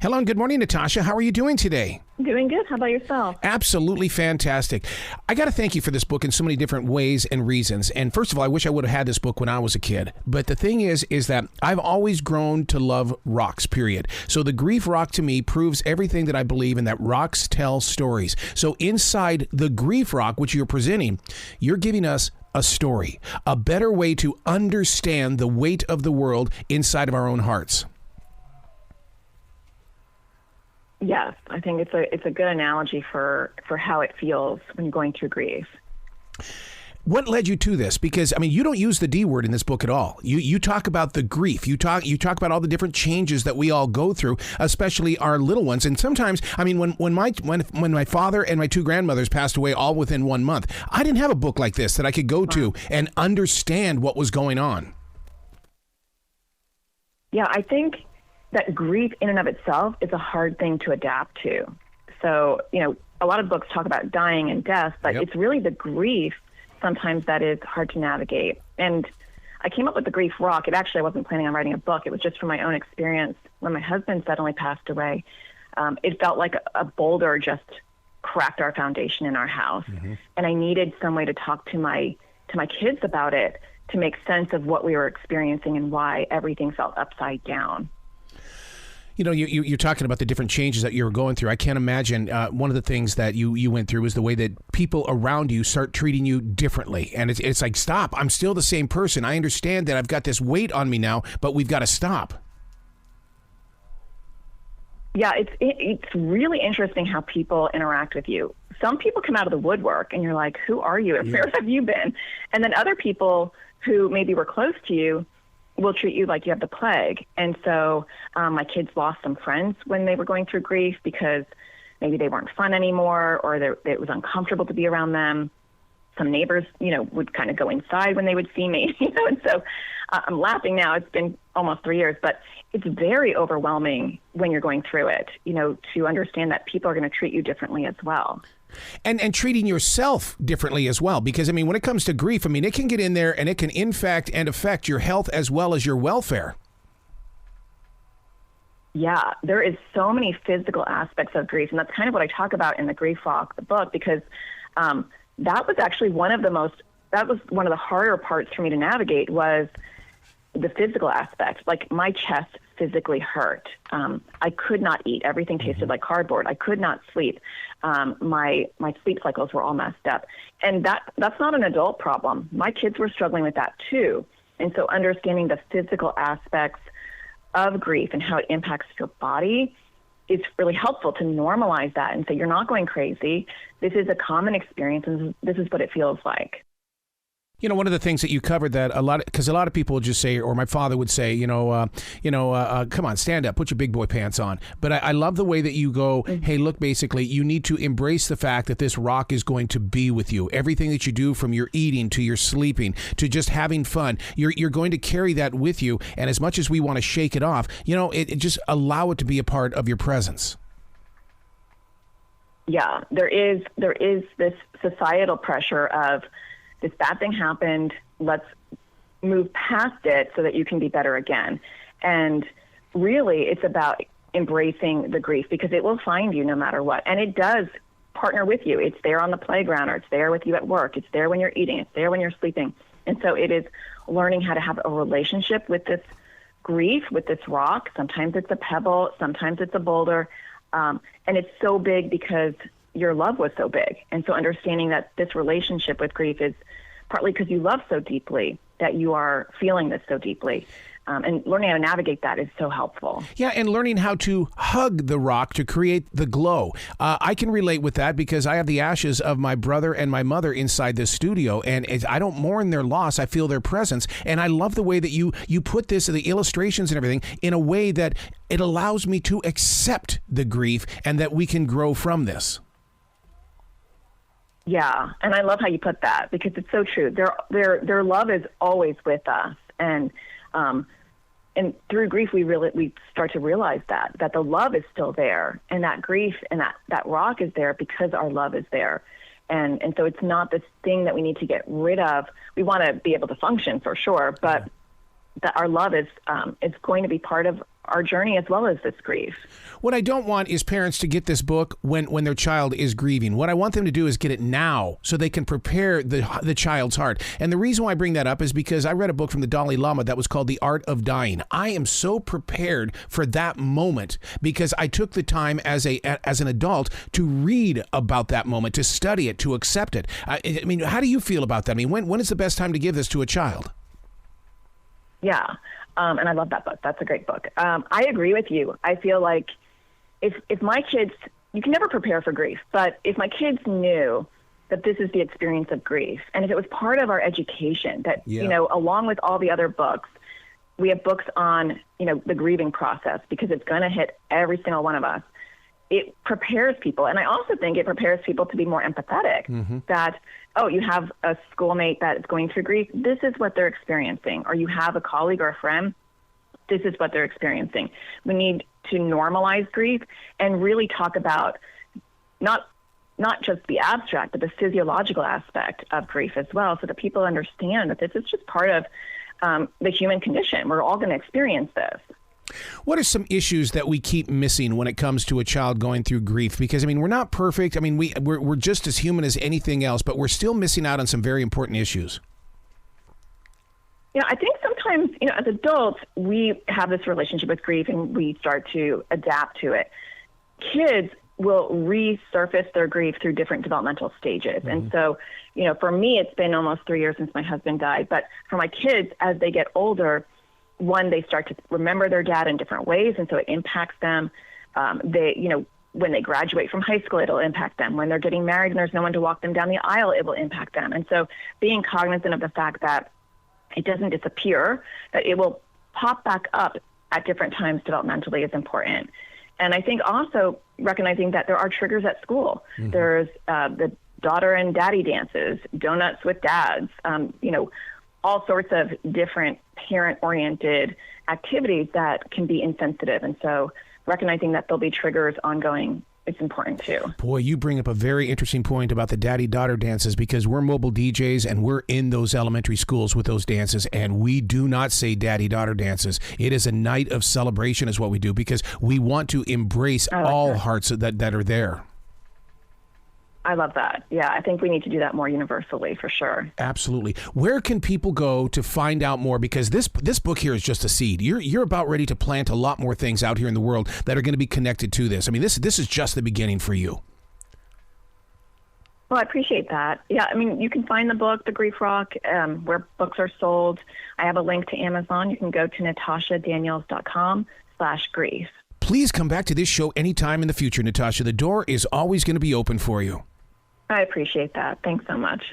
Hello and good morning, Natasha. How are you doing today? Doing good. How about yourself? Absolutely fantastic. I got to thank you for this book in so many different ways and reasons. And first of all, I wish I would have had this book when I was a kid. But the thing is that I've always grown to love rocks, period. So the grief rock to me proves everything that I believe in, that rocks tell stories. So inside the grief rock, which you're presenting, you're giving us a story, a better way to understand the weight of the world inside of our own hearts. Yes, I think it's a good analogy for how it feels when you're going through grief. What led you to this? Because, I mean, you don't use the D word in this book at all. You talk about the grief. You talk about all the different changes that we all go through, especially our little ones. And sometimes, I mean, when my father and my two grandmothers passed away all within 1 month, I didn't have a book like this that I could go to and understand what was going on. Yeah, I think that grief in and of itself is a hard thing to adapt to. So, a lot of books talk about dying and death, but It's really the grief sometimes that is hard to navigate. And I came up with the grief rock. I wasn't planning on writing a book. It was just from my own experience. When my husband suddenly passed away, it felt like a boulder just cracked our foundation in our house. Mm-hmm. And I needed some way to talk to my kids about it, to make sense of what we were experiencing and why everything felt upside down. You know, you're talking about the different changes that you were going through. I can't imagine one of the things that you went through is the way that people around you start treating you differently. And it's like, stop, I'm still the same person. I understand that I've got this weight on me now, but we've got to stop. Yeah, it's really interesting how people interact with you. Some people come out of the woodwork and you're like, who are you? Where have you been? And then other people who maybe were close to you will treat you like you have the plague. And so my kids lost some friends when they were going through grief because maybe they weren't fun anymore, or it was uncomfortable to be around them. Some neighbors, would kind of go inside when they would see me, and so I'm laughing now. It's been almost 3 years, but it's very overwhelming when you're going through it, to understand that people are going to treat you differently as well. And treating yourself differently as well. Because, I mean, when it comes to grief, I mean, it can get in there and it can affect your health as well as your welfare. Yeah, there is so many physical aspects of grief. And that's kind of what I talk about in the Grief Rock, the book, because that was actually one of the harder parts for me to navigate, was the physical aspect. Like, my chest physically hurt. I could not eat. Everything tasted like cardboard. I could not sleep. My sleep cycles were all messed up. And that's not an adult problem. My kids were struggling with that too. And so understanding the physical aspects of grief and how it impacts your body is really helpful to normalize that and say, you're not going crazy. This is a common experience, and this is what it feels like. One of the things that you covered that because a lot of people would just say, or my father would say, come on, stand up, put your big boy pants on. But I love the way that you go, hey, look, basically, you need to embrace the fact that this rock is going to be with you. Everything that you do, from your eating to your sleeping to just having fun, you're going to carry that with you. And as much as we want to shake it off, it just allow it to be a part of your presence. Yeah, there is this societal pressure of, this bad thing happened, let's move past it so that you can be better again. And really, it's about embracing the grief, because it will find you no matter what. And it does partner with you. It's there on the playground, or it's there with you at work. It's there when you're eating. It's there when you're sleeping. And so it is learning how to have a relationship with this grief, with this rock. Sometimes it's a pebble. Sometimes it's a boulder. And it's so big because your love was so big. And so understanding that this relationship with grief is partly because you love so deeply, that you are feeling this so deeply. And learning how to navigate that is so helpful. Yeah, and learning how to hug the rock to create the glow. I can relate with that because I have the ashes of my brother and my mother inside this studio, and I don't mourn their loss. I feel their presence, and I love the way that you put this, the illustrations and everything, in a way that it allows me to accept the grief and that we can grow from this. Yeah, and I love how you put that, because it's so true. Their love is always with us, and through grief we start to realize that the love is still there, and that grief and that rock is there because our love is there, and so it's not this thing that we need to get rid of. We want to be able to function for sure, but that our love is going to be part of our journey as well as this grief. What I don't want is parents to get this book when their child is grieving. What I want them to do is get it now so they can prepare the child's heart. And the reason why I bring that up is because I read a book from the Dalai Lama that was called The Art of Dying. I am so prepared for that moment because I took the time as an adult to read about that moment, to study it, to accept it. I mean, how do you feel about that? I mean, when is the best time to give this to a child? Yeah, and I love that book. That's a great book. I agree with you. I feel like if my kids, you can never prepare for grief, but if my kids knew that this is the experience of grief, and if it was part of our education, that, you know, along with all the other books, we have books on, you know, the grieving process, because it's going to hit every single one of us. It prepares people. And I also think it prepares people to be more empathetic, that, oh, you have a schoolmate that is going through grief. This is what they're experiencing. Or you have a colleague or a friend. This is what they're experiencing. We need to normalize grief and really talk about not just the abstract, but the physiological aspect of grief as well, so that people understand that this is just part of the human condition. We're all going to experience this. What are some issues that we keep missing when it comes to a child going through grief? Because, I mean, we're not perfect. I mean, we're just as human as anything else, but we're still missing out on some very important issues. You know, I think sometimes, you know, as adults, we have this relationship with grief and we start to adapt to it. Kids will resurface their grief through different developmental stages. And so, you know, for me, it's been almost 3 years since my husband died. But for my kids, as they get older, one, they start to remember their dad in different ways, and so it impacts them. They, you know, when they graduate from high school, it'll impact them. When they're getting married and there's no one to walk them down the aisle, it will impact them. And so being cognizant of the fact that it doesn't disappear, that it will pop back up at different times developmentally is important. And I think also recognizing that there are triggers at school. There's the daughter and daddy dances, donuts with dads, you know, all sorts of different parent-oriented activities that can be insensitive. And so recognizing that there'll be triggers ongoing, it's important too. Boy, you bring up a very interesting point about the daddy-daughter dances, because we're mobile DJs and we're in those elementary schools with those dances, and we do not say daddy-daughter dances. It is a night of celebration is what we do, because we want to embrace all hearts that are there. I love that. Yeah, I think we need to do that more universally for sure. Absolutely. Where can people go to find out more? Because this book here is just a seed. You're about ready to plant a lot more things out here in the world that are going to be connected to this. I mean, this is just the beginning for you. Well, I appreciate that. Yeah, I mean, you can find the book, The Grief Rock, where books are sold. I have a link to Amazon. You can go to natashadaniels.com/grief. Please come back to this show anytime in the future, Natasha. The door is always going to be open for you. I appreciate that. Thanks so much.